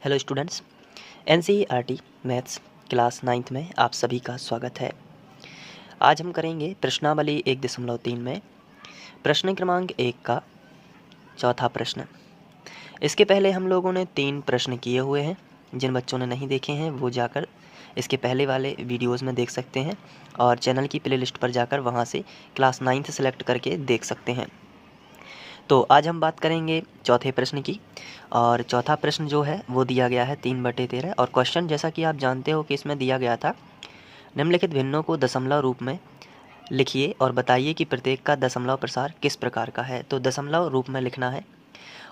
Hello students, NCERT maths class 9th में आप सभी का स्वागत है। आज हम करेंगे प्रश्नावली 1.3 में प्रश्न क्रमांक 1 का चौथा प्रश्न। इसके पहले हम लोगों ने 3 प्रश्न किए हुए हैं। जिन बच्चों ने नहीं देखे हैं वो जाकर इसके पहले वाले वीडियोज़ में देख सकते हैं और चैनल की प्लेलिस्ट पर जाकर वहाँ से क्लास 9th सेलेक्ट करके देख सकते हैं। तो आज हम बात करेंगे चौथे प्रश्न की, और चौथा प्रश्न जो है वो दिया गया है 3/13 और क्वेश्चन जैसा कि आप जानते हो कि इसमें दिया गया था, निम्नलिखित भिन्नों को दशमलव रूप में लिखिए और बताइए कि प्रत्येक का दशमलव प्रसार किस प्रकार का है। तो दशमलव रूप में लिखना है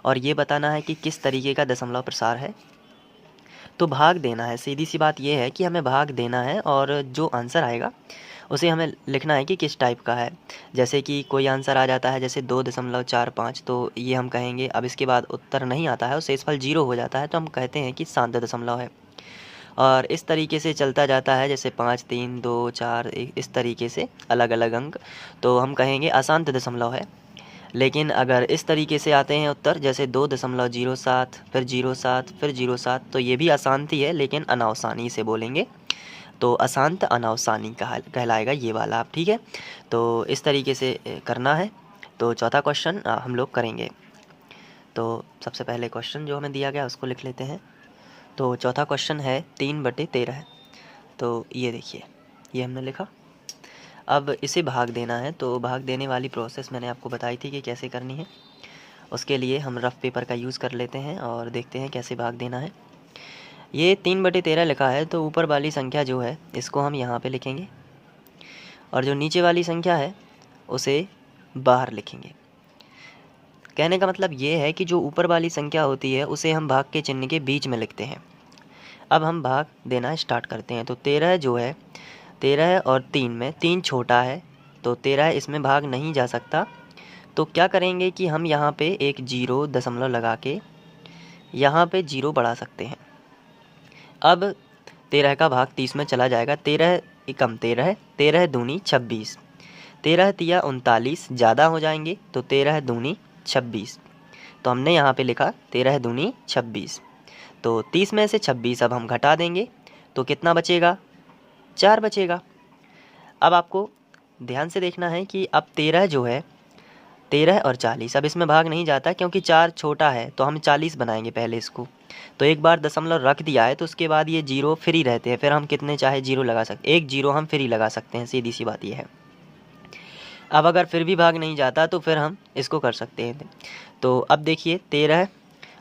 और ये बताना है कि किस तरीके का दशमलव प्रसार है। तो भाग देना है, सीधी सी बात ये है कि हमें भाग देना है और जो आंसर आएगा उसे हमें लिखना है कि किस टाइप का है। जैसे कि कोई आंसर आ जाता है जैसे 2.45, तो ये हम कहेंगे, अब इसके बाद उत्तर नहीं आता है और शेषफल 0 हो जाता है तो हम कहते हैं कि शांत दशमलव है। और इस तरीके से चलता जाता है, जैसे 5, 3, 2, 4 इस तरीके से अलग अलग अंक, तो हम कहेंगे अशांत दशमलव है। लेकिन अगर इस तरीके से आते हैं उत्तर, जैसे 2.07, फिर 07, फिर 07, तो ये भी अशांत ही है लेकिन अनावसानी से बोलेंगे, तो अशांत अनावसानी कहलाएगा ये वाला। आप ठीक है, तो इस तरीके से करना है। तो चौथा क्वेश्चन हम लोग करेंगे। तो सबसे पहले क्वेश्चन जो हमें दिया गया उसको लिख लेते हैं। तो चौथा क्वेश्चन है 3/13। तो ये देखिए, ये हमने लिखा। अब इसे भाग देना है, तो भाग देने वाली प्रोसेस मैंने आपको बताई थी कि कैसे करनी है। उसके लिए हम रफ़ पेपर का यूज़ कर लेते हैं और देखते हैं कैसे भाग देना है। ये 3/13 लिखा है, तो ऊपर वाली संख्या जो है इसको हम यहाँ पे लिखेंगे और जो नीचे वाली संख्या है उसे बाहर लिखेंगे। कहने का मतलब ये है कि जो ऊपर वाली संख्या होती है उसे हम भाग के चिन्ह के बीच में लिखते हैं। अब हम भाग देना स्टार्ट करते हैं। तो 13 जो है, 13 और 3 में 3 छोटा है, तो 13 इसमें भाग नहीं जा सकता। तो क्या करेंगे कि हम यहाँ पे एक 0 दशमलव लगा के यहाँ पे 0 बढ़ा सकते हैं। अब 13 का भाग 30 में चला जाएगा। 13 एकम 13, 13 दूनी 26, 13 तिया 39 ज़्यादा हो जाएंगे, तो 13 दूनी 26। तो हमने यहाँ पे लिखा 13 दूनी 26। तो 30 में से 26 अब हम घटा देंगे, तो कितना बचेगा? 4 बचेगा। अब आपको ध्यान से देखना है कि अब 13 जो है, 13 और 40, अब इसमें भाग नहीं जाता क्योंकि 4 छोटा है, तो हम 40 बनाएंगे पहले इसको। तो एक बार दशमलव रख दिया है तो उसके बाद ये 0 फ्री रहते हैं, फिर हम कितने चाहे 0 लगा सकते, एक 0 हम फ्री लगा सकते हैं, सीधी सी बात ये है। अब अगर फिर भी भाग नहीं जाता तो फिर हम इसको कर सकते हैं। तो अब देखिए 13,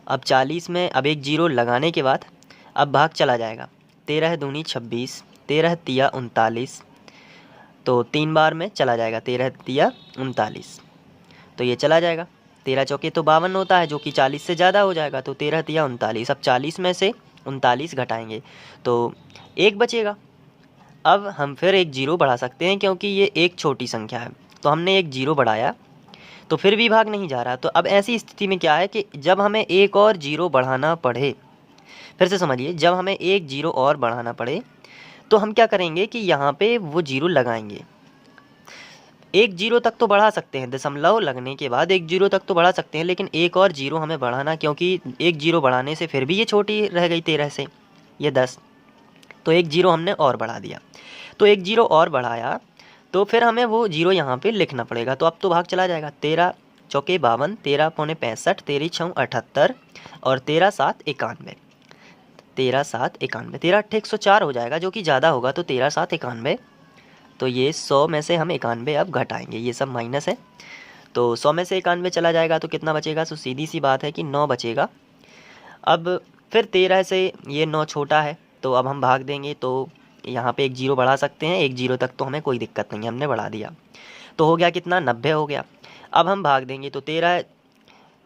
अब 40 में अब एक 0 लगाने के बाद अब भाग चला जाएगा। 13 दूनी 26, 13 तिया 39, तो 3 बार में चला जाएगा, 13 तिया 39, तो ये चला जाएगा। 13 चौके तो 52 होता है, जो कि 40 से ज़्यादा हो जाएगा, तो 13 तिया 39। अब 40 में से 39 घटाएंगे तो 1 बचेगा। अब हम फिर एक 0 बढ़ा सकते हैं क्योंकि ये एक छोटी संख्या है, तो हमने एक 0 बढ़ाया तो फिर भी भाग नहीं जा रहा। तो अब ऐसी स्थिति में क्या है कि जब हमें एक और 0 बढ़ाना पड़े, फिर से समझिए, जब हमें एक 0 और बढ़ाना पड़े तो हम क्या करेंगे कि यहाँ पे वो 0 लगाएंगे। एक 0 तक तो बढ़ा सकते हैं, दशमलव लगने के बाद एक 0 तक तो बढ़ा सकते हैं, लेकिन एक और 0 हमें बढ़ाना, क्योंकि एक 0 बढ़ाने से फिर भी ये छोटी रह गई 13 से, ये 10, तो एक 0 हमने और बढ़ा दिया। तो एक 0 और बढ़ाया तो फिर हमें वो 0 यहाँ पे लिखना पड़ेगा। तो अब तो भाग चला जाएगा। 13 चौके 52, 13 पौने 65, 13 छः 78 और 13 7 91, 13 7 91, 13 8 104 हो जाएगा, जो कि ज़्यादा होगा, तो 13 7 91। तो ये 100 में से हम 91 अब घटाएंगे, ये सब माइनस है, तो 100 में से 91 चला जाएगा तो कितना बचेगा? तो सीधी सी बात है कि 9 बचेगा। अब फिर 13 से ये 9 छोटा है, तो अब हम भाग देंगे, तो यहाँ पे एक 0 बढ़ा सकते हैं, एक 0 तक तो हमें कोई दिक्कत नहीं है, हमने बढ़ा दिया, तो हो गया कितना? 90 हो गया। अब हम भाग देंगे, तो 13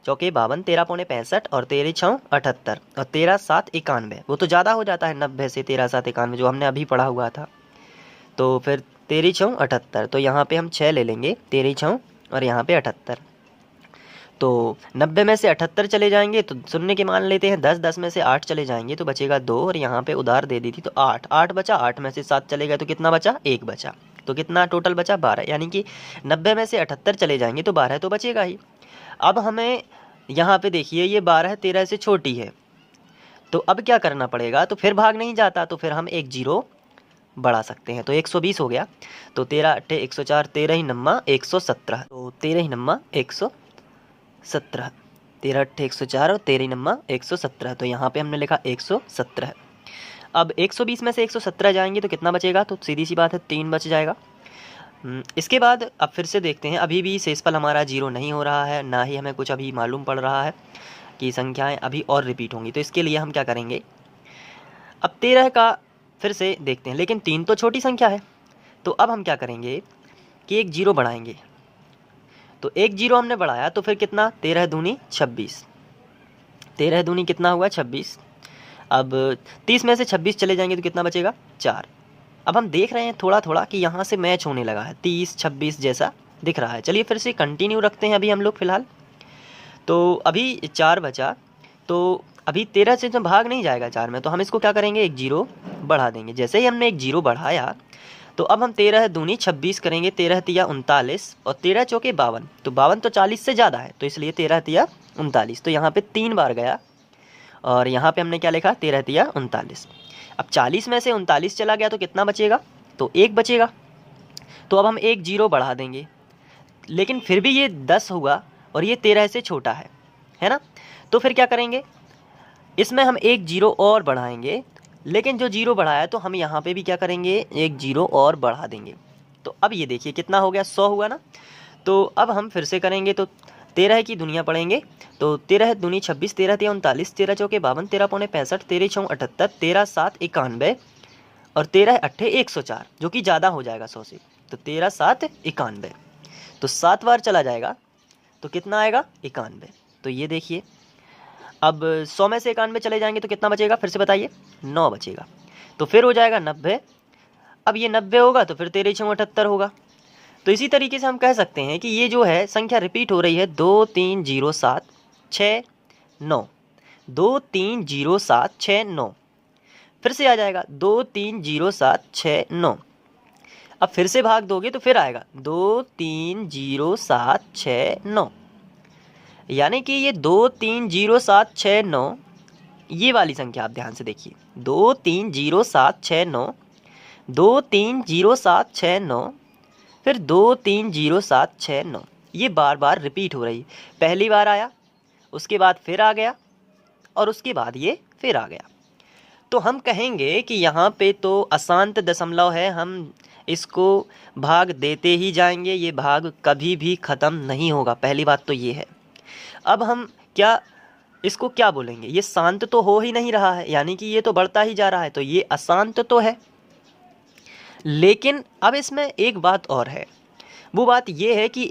चौके 52, 13 पौने 65 और 13 छः 78 और 13 7 91, वो तो ज़्यादा हो जाता है 90 से, 13 7 91 जो हमने अभी पढ़ा हुआ था। तो फिर 13 छः 78, तो यहाँ पे हम 6 ले लेंगे, 13 छः और यहाँ पे 78, तो 90 में से 78 चले जाएंगे तो शून्य के मान लेते हैं, 10 10 में से 8 चले जाएंगे तो बचेगा 2, और यहाँ पे उधार दे दी थी तो 8 8 बचा, 8 में से 7 चले गए तो कितना बचा? 1 बचा, तो कितना टोटल बचा? 12, यानी कि 90 में से 78 चले जाएंगे तो 12 तो बचेगा ही। अब हमें यहाँ पे देखिए, ये 12 13 से छोटी है, तो अब क्या करना पड़ेगा, तो फिर भाग नहीं जाता, तो फिर हम एक जीरो बढ़ा सकते हैं। तो 120 हो गया, तो 13 अट्ठे 104, 13 ही नम्मा 117, तो 13 ही नम्मा 117, 13 अट्ठे 104 और 13 ही नम्मा 117, तो यहाँ पे हमने लिखा 117। अब 120 में से 117 जाएंगे तो कितना बचेगा, तो सीधी सी बात है 3 बच जाएगा। इसके बाद अब फिर से देखते हैं, अभी भी शेषफल हमारा जीरो नहीं हो रहा है, ना ही हमें कुछ अभी मालूम पड़ रहा है कि संख्याएं अभी और रिपीट होंगी। तो इसके लिए हम क्या करेंगे, अब 13 का फिर से देखते हैं, लेकिन 3 तो छोटी संख्या है, तो अब हम क्या करेंगे कि एक जीरो बढ़ाएंगे। तो एक जीरो हमने बढ़ाया तो फिर कितना, 13 दूनी 26, 13 दूनी कितना हुआ 26। अब 30 में से 26 चले जाएंगे तो कितना बचेगा 4। अब हम देख रहे हैं थोड़ा थोड़ा कि यहाँ से मैच होने लगा है, 30 26 जैसा दिख रहा है। चलिए फिर से कंटिन्यू रखते हैं अभी हम लोग फ़िलहाल। तो अभी 4 बचा, तो अभी 13 से तो भाग नहीं जाएगा 4 में, तो हम इसको क्या करेंगे, एक जीरो बढ़ा देंगे। जैसे ही हमने एक जीरो बढ़ाया तो अब हम 13 दूनी 26 करेंगे, 13 तिया 39 और 13 चौके 52, तो 52 तो 40 से ज़्यादा है, तो इसलिए 13 तिया 39, तो यहाँ पे 3 बार गया और यहाँ पे हमने क्या लिखा, 13 तिया 39। अब 40 में से 39 चला गया तो कितना बचेगा, तो 1 बचेगा। तो अब हम एक जीरो बढ़ा देंगे, लेकिन फिर भी ये 10 हुआ और ये 13 से छोटा है ना। तो फिर क्या करेंगे, इसमें हम एक जीरो और बढ़ाएंगे, लेकिन जो जीरो बढ़ाया तो हम यहाँ पे भी क्या करेंगे, एक जीरो और बढ़ा देंगे। तो अब ये देखिए कितना हो गया, 100 हुआ ना। तो अब हम फिर से करेंगे, तो 13 की दुनिया पढ़ेंगे, तो 13 दूनी 26, 13 तिया 39, 13 चौके 52, 13 पौने 65, 13 छः 78, 13 7 91 और 13 अट्ठे 104, जो कि ज़्यादा हो जाएगा 100 से। तो 13 7 91, तो 7 बार चला जाएगा तो कितना आएगा 91। तो ये देखिए अब 100 में से 91 चले जाएंगे तो कितना बचेगा, फिर से बताइए, 9 बचेगा। तो फिर हो जाएगा 90। अब ये 90 होगा तो फिर 13 छः 78 होगा। तो इसी तरीके से हम कह सकते हैं कि ये जो है संख्या रिपीट हो रही है, 2 3 0 7 6 9, 2 3 0 7 6 9, फिर से आ जाएगा 2 3 0 7 6 9। अब फिर से भाग दोगे तो फिर आएगा 2 3 0 7 6 9, यानी कि ये 2 3 0 7 6 9, ये वाली संख्या आप ध्यान से देखिए, 2 3 0 7 6 9, 2 3 0 7 6 9, फिर 2 3 0 7 6 9, ये बार बार रिपीट हो रही है। पहली बार आया, उसके बाद फिर आ गया और उसके बाद ये फिर आ गया। तो हम कहेंगे कि यहाँ पे तो अशांत दशमलव है, हम इसको भाग देते ही जाएंगे, ये भाग कभी भी ख़त्म नहीं होगा। पहली बात तो ये है। अब हम क्या इसको क्या बोलेंगे, ये शांत तो हो ही नहीं रहा है, यानी कि ये तो बढ़ता ही जा रहा है, तो ये अशांत तो है। लेकिन अब इसमें एक बात और है, वो बात ये है कि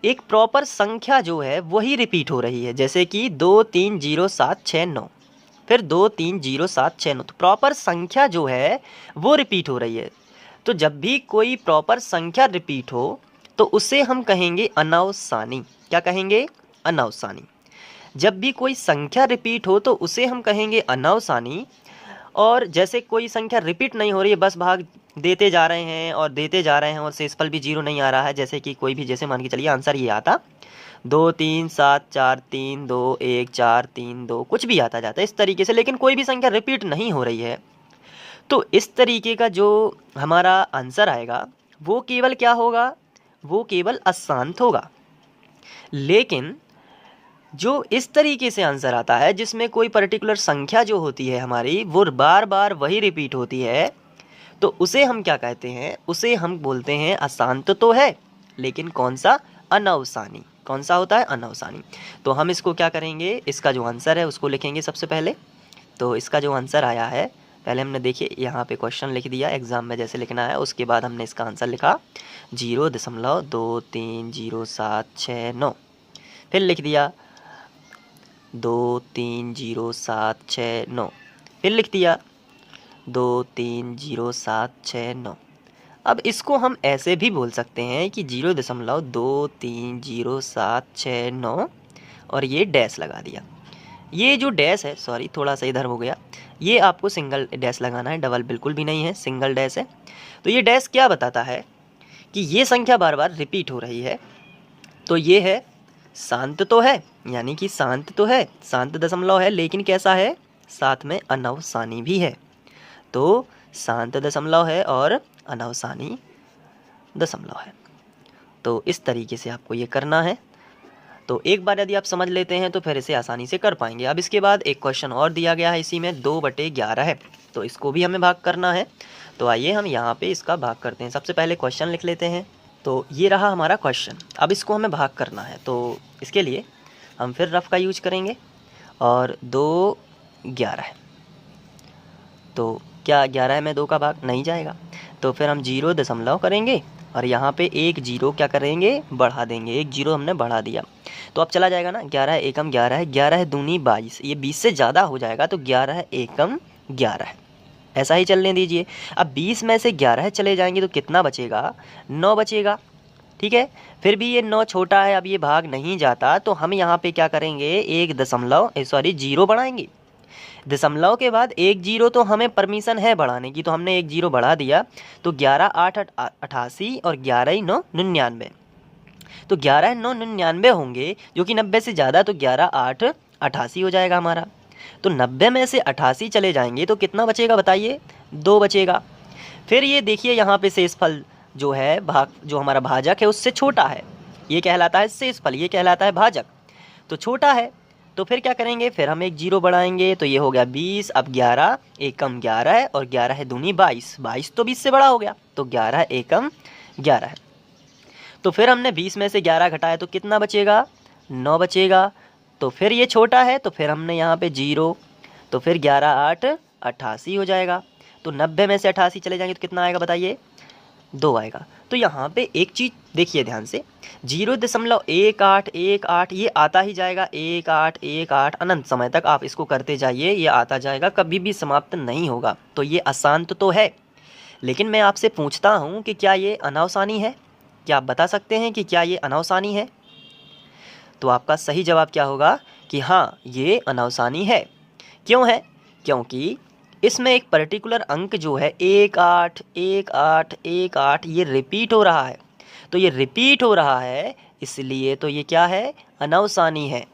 एक प्रॉपर संख्या जो है वही रिपीट हो रही है। जैसे कि 2 3 0 7 6 9, फिर 2 3 0 7 6 9, तो प्रॉपर संख्या जो है वो रिपीट हो रही है। तो जब भी कोई प्रॉपर संख्या रिपीट हो तो उसे हम कहेंगे अनावसानी। क्या कहेंगे, अनावसानी। जब भी कोई संख्या रिपीट हो तो उसे हम कहेंगे अनावसानी। और जैसे कोई संख्या रिपीट नहीं हो रही है, बस भाग देते जा रहे हैं और देते जा रहे हैं और शेषफल भी जीरो नहीं आ रहा है, जैसे कि कोई भी, जैसे मान के चलिए आंसर ये आता 2 3 7 4 3 2 1 4 3 2, कुछ भी आता जाता है इस तरीके से, लेकिन कोई भी संख्या रिपीट नहीं हो रही है, तो इस तरीके का जो हमारा आंसर आएगा वो केवल क्या होगा, वो केवल अशांत होगा। लेकिन जो इस तरीके से आंसर आता है जिसमें कोई पर्टिकुलर संख्या जो होती है हमारी वो बार बार वही रिपीट होती है, तो उसे हम क्या कहते हैं, उसे हम बोलते हैं अशांत तो है, लेकिन कौन सा, अनावसानी। कौन सा होता है, अनावसानी। तो हम इसको क्या करेंगे, इसका जो आंसर है उसको लिखेंगे सबसे पहले। तो इसका जो आंसर आया है, पहले हमने देखिए यहाँ पे क्वेश्चन लिख दिया एग्ज़ाम में जैसे लिखना है, उसके बाद हमने इसका आंसर लिखा 0.230769, फिर लिख दिया 23079, फिर लिख दिया 23079। अब इसको हम ऐसे भी बोल सकते हैं कि 0.2306769 और ये डैश लगा दिया। ये जो डैश है, सॉरी थोड़ा सा इधर हो गया, ये आपको सिंगल डैश लगाना है, डबल बिल्कुल भी नहीं है, सिंगल डैश है। तो ये डैश क्या बताता है कि ये संख्या बार बार रिपीट हो रही है, तो ये है शांत तो है, यानी कि शांत तो है, शांत दशमलव है, लेकिन कैसा है, साथ में अनवसानी भी है। तो शांत दशमलव है और अनवसानी दशमलव है। तो इस तरीके से आपको ये करना है। तो एक बार यदि आप समझ लेते हैं तो फिर इसे आसानी से कर पाएंगे। अब इसके बाद एक क्वेश्चन और दिया गया है, इसी में 2/11 है, तो इसको भी हमें भाग करना है। तो आइए हम यहाँ पे इसका भाग करते हैं। सबसे पहले क्वेश्चन लिख लेते हैं। तो ये रहा हमारा क्वेश्चन। अब इसको हमें भाग करना है, तो इसके लिए हम फिर रफ का यूज करेंगे और 2/11 है। तो क्या 11 में 2 का भाग नहीं जाएगा, तो फिर हम 0 दशमलव करेंगे और यहाँ पे एक 0 क्या करेंगे, बढ़ा देंगे। एक 0 हमने बढ़ा दिया तो अब चला जाएगा ना, 11 एकम 11 है, 11 है दूनी 22, ये 20 से ज़्यादा हो जाएगा तो 11 एकम 11 है, ऐसा ही चलने दीजिए। अब 20 में से 11 चले जाएंगे तो कितना बचेगा, 9 बचेगा। ठीक है, फिर भी ये 9 छोटा है, अब ये भाग नहीं जाता, तो हम यहाँ पे क्या करेंगे, एक दशमलव 0 बढ़ाएंगे। दशमलव के बाद एक 0 तो हमें परमिशन है बढ़ाने की, तो हमने एक 0 बढ़ा दिया। तो 11 8 88 और 11 9 99, तो 11 9 99 होंगे, जो कि 90 से ज़्यादा, तो 11 8 88 हो जाएगा हमारा। तो 90 में से 88 चले जाएंगे तो कितना बचेगा बताइए, 2 बचेगा। फिर ये देखिए यहाँ पे शेषफल जो है, भाग जो हमारा भाजक है उससे छोटा है, ये कहलाता है शेषफल, ये कहलाता है भाजक, तो छोटा है। तो फिर क्या करेंगे, फिर हम एक 0 बढ़ाएंगे, तो ये हो गया 20। अब 11 एकम 11 है और 11 है दूनी 22, 22 तो 20 से बड़ा हो गया, तो 11 एकम 11 है। तो फिर हमने 20 में से 11 घटाया तो कितना बचेगा, 9 बचेगा। तो फिर ये छोटा है, तो फिर हमने यहाँ पे 0, तो फिर 11 8 88 हो जाएगा। तो 90 में से 88 चले जाएंगे तो कितना आएगा बताइए, 2 आएगा। तो यहाँ पे एक चीज़ देखिए ध्यान से, 0.1818 ये आता ही जाएगा, 1818 अनंत समय तक आप इसको करते जाइए, ये आता जाएगा, कभी भी समाप्त नहीं होगा। तो ये अशांत तो है, लेकिन मैं आपसे पूछता हूँ कि क्या ये अनावसानी है, क्या आप बता सकते हैं कि क्या ये अनावसानी है? तो आपका सही जवाब क्या होगा कि हाँ, ये अनावसानी है। क्यों है, क्योंकि इसमें एक पर्टिकुलर अंक जो है 181818 ये रिपीट हो रहा है। तो ये रिपीट हो रहा है, इसलिए तो ये क्या है, अनावसानी है।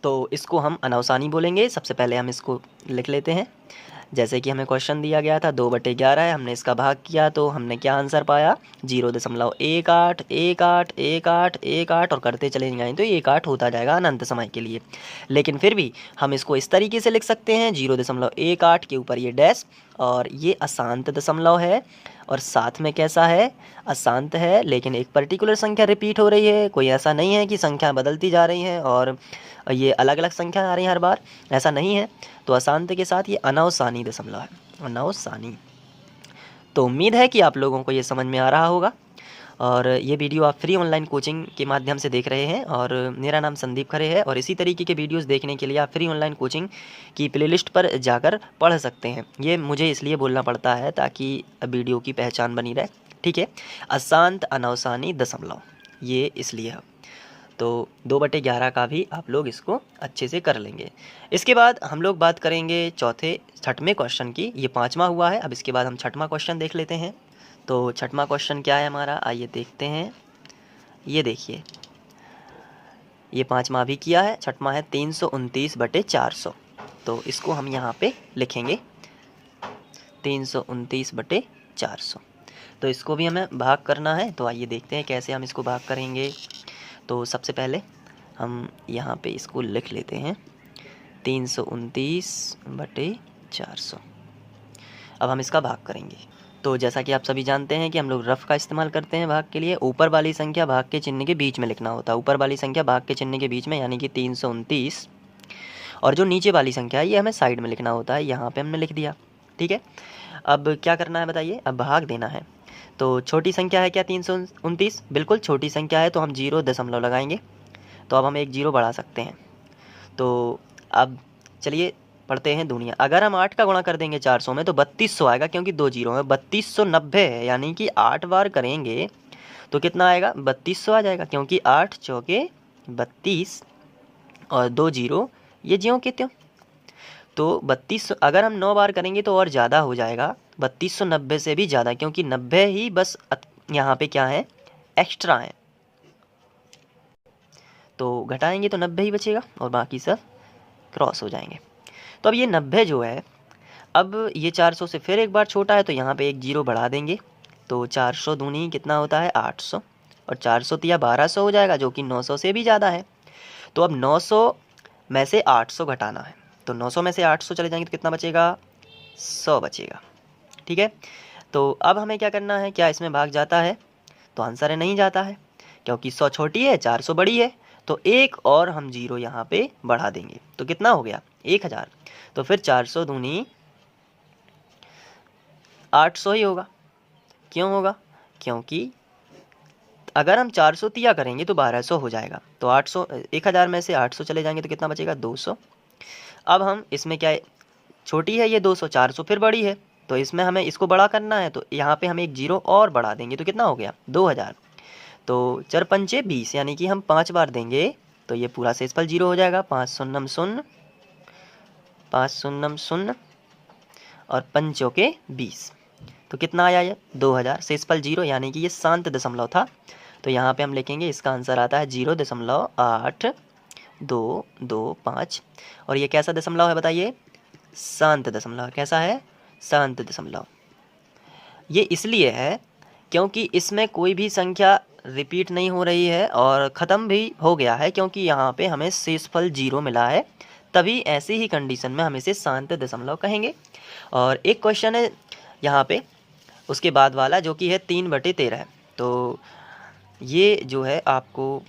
तो इसको हम अनावसानी बोलेंगे। सबसे पहले हम इसको लिख लेते हैं। जैसे कि हमें क्वेश्चन दिया गया था 2/11 है, हमने इसका भाग किया तो हमने क्या आंसर पाया, 0.181818 और करते चले जाएंगे तो 18 होता जाएगा अनंत समय के लिए। लेकिन फिर भी हम इसको इस तरीके से लिख सकते हैं, 0.18 के ऊपर ये डैश, और ये अशांत दशमलव है और साथ में कैसा है, अशांत है, लेकिन एक पर्टिकुलर संख्या रिपीट हो रही है। कोई ऐसा नहीं है कि संख्या बदलती जा रही हैं और ये अलग अलग संख्या आ रही है हर बार, ऐसा नहीं है। तो अशांत के साथ ये अनावसानी दशमलव है, अनावसानी। तो उम्मीद है कि आप लोगों को ये समझ में आ रहा होगा। और ये वीडियो आप फ्री ऑनलाइन कोचिंग के माध्यम से देख रहे हैं और मेरा नाम संदीप खरे है। और इसी तरीके के वीडियोस देखने के लिए आप फ्री ऑनलाइन कोचिंग की प्लेलिस्ट पर जाकर पढ़ सकते हैं। ये मुझे इसलिए बोलना पड़ता है ताकि वीडियो की पहचान बनी रहे। ठीक है, अशांत अनावसानी दशमलव, ये इसलिए है। तो 2/11 का भी आप लोग इसको अच्छे से कर लेंगे। इसके बाद हम लोग बात करेंगे छठवें क्वेश्चन की। ये 5वां हुआ है, अब इसके बाद हम 6वां क्वेश्चन देख लेते हैं। तो 6वां क्वेश्चन क्या है हमारा, आइए देखते हैं। ये देखिए, ये 5वां भी किया है, 6वां है 329/400। तो इसको हम यहाँ पे लिखेंगे 329/400। तो इसको भी हमें भाग करना है। तो आइए देखते हैं कैसे हम इसको भाग करेंगे। तो सबसे पहले हम यहाँ पे इसको लिख लेते हैं 329/400। अब हम इसका भाग करेंगे। तो जैसा कि आप सभी जानते हैं कि हम लोग रफ का इस्तेमाल करते हैं भाग के लिए। ऊपर वाली संख्या भाग के चिन्ह के बीच में लिखना होता है, ऊपर वाली संख्या भाग के चिन्ह के बीच में, यानी कि 329, और जो नीचे वाली संख्या है ये हमें साइड में लिखना होता है। यहाँ पे हमने लिख दिया। ठीक है, अब क्या करना है बताइए, अब भाग देना है। तो छोटी संख्या है क्या 329, बिल्कुल छोटी संख्या है, तो हम 0 दशमलव लगाएंगे। तो अब हम एक 0 बढ़ा सकते हैं। तो अब चलिए पढ़ते हैं दुनिया। अगर हम 8 का गुणा कर देंगे 400 में तो 3200 आएगा, क्योंकि 2 0 है। 3290 है, यानी कि 8 बार करेंगे तो कितना आएगा, 3200 आ जाएगा, क्योंकि 8 चौके 32 और 2 0 ये ज्यों के त्यों। तो 3200 अगर हम 9 बार करेंगे तो और ज़्यादा हो जाएगा, 3290 से भी ज़्यादा, क्योंकि 90 ही बस यहाँ पे क्या है, एक्स्ट्रा है। तो घटाएंगे तो 90 ही बचेगा और बाकी सब क्रॉस हो जाएंगे। तो अब ये 90 जो है, अब ये 400 से फिर एक बार छोटा है तो यहाँ पे एक जीरो बढ़ा देंगे, तो 400 दूनी कितना होता है 800, और 400 तिया 1200 हो जाएगा जो कि 900 से भी ज़्यादा है। तो अब 900 में से 800 घटाना है, तो 900 में से 800 चले जाएंगे तो कितना बचेगा 100 बचेगा। ठीक है, तो अब हमें क्या करना है, क्या इसमें भाग जाता है, तो आंसर है नहीं जाता है, क्योंकि 100 छोटी है 400 बड़ी है। तो एक और हम जीरो यहाँ पे बढ़ा देंगे तो कितना हो गया 1000। तो फिर 400 दूनी 800 ही होगा। क्यों होगा, क्योंकि अगर हम 400 तिया करेंगे तो 1200 हो जाएगा, तो 800 1000 में से 800 चले जाएंगे तो कितना बचेगा 200। अब हम इसमें क्या है, छोटी है ये 200, 400 फिर बड़ी है, तो इसमें हमें इसको बड़ा करना है, तो यहाँ पे हम एक जीरो और बढ़ा देंगे तो कितना हो गया 2000। तो 4 पंचे 20, यानी कि हम 5 बार देंगे तो ये पूरा शेषफल जीरो हो जाएगा। 5 शून्यम शून्य, 5 शून्यम शून्य और पंचों के 20, तो कितना आया ये 2000, शेषफल जीरो, यानी कि ये शांत दशमलव था। तो यहाँ पे हम लिखेंगे इसका आंसर आता है 0.8225। और ये कैसा दशमलव है बताइए, शांत दशमलव। कैसा है, शांत दशमलव। ये इसलिए है क्योंकि इसमें कोई भी संख्या रिपीट नहीं हो रही है और ख़त्म भी हो गया है, क्योंकि यहाँ पे हमें शेषफल जीरो मिला है, तभी ऐसी ही कंडीशन में हम इसे शांत दशमलव कहेंगे। और एक क्वेश्चन है यहाँ पे उसके बाद वाला, जो कि है 3/13। तो ये जो है आपको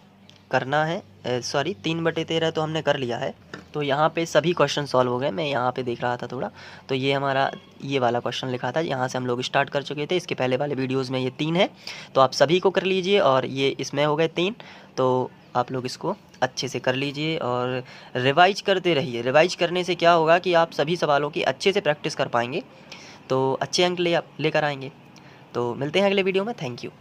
करना है, सॉरी 3/13 तो हमने कर लिया है। तो यहाँ पे सभी क्वेश्चन सॉल्व हो गए, मैं यहाँ पे देख रहा था थोड़ा, तो ये हमारा ये वाला क्वेश्चन लिखा था, यहाँ से हम लोग स्टार्ट कर चुके थे। इसके पहले वाले वीडियोज़ में ये 3 है, तो आप सभी को कर लीजिए, और ये इसमें हो गए 3, तो आप लोग इसको अच्छे से कर लीजिए और रिवाइज करते रहिए। रिवाइज करने से क्या होगा कि आप सभी सवालों की अच्छे से प्रैक्टिस कर पाएंगे, तो अच्छे अंक लेकर आएंगे। तो मिलते हैं अगले वीडियो में। Thank you.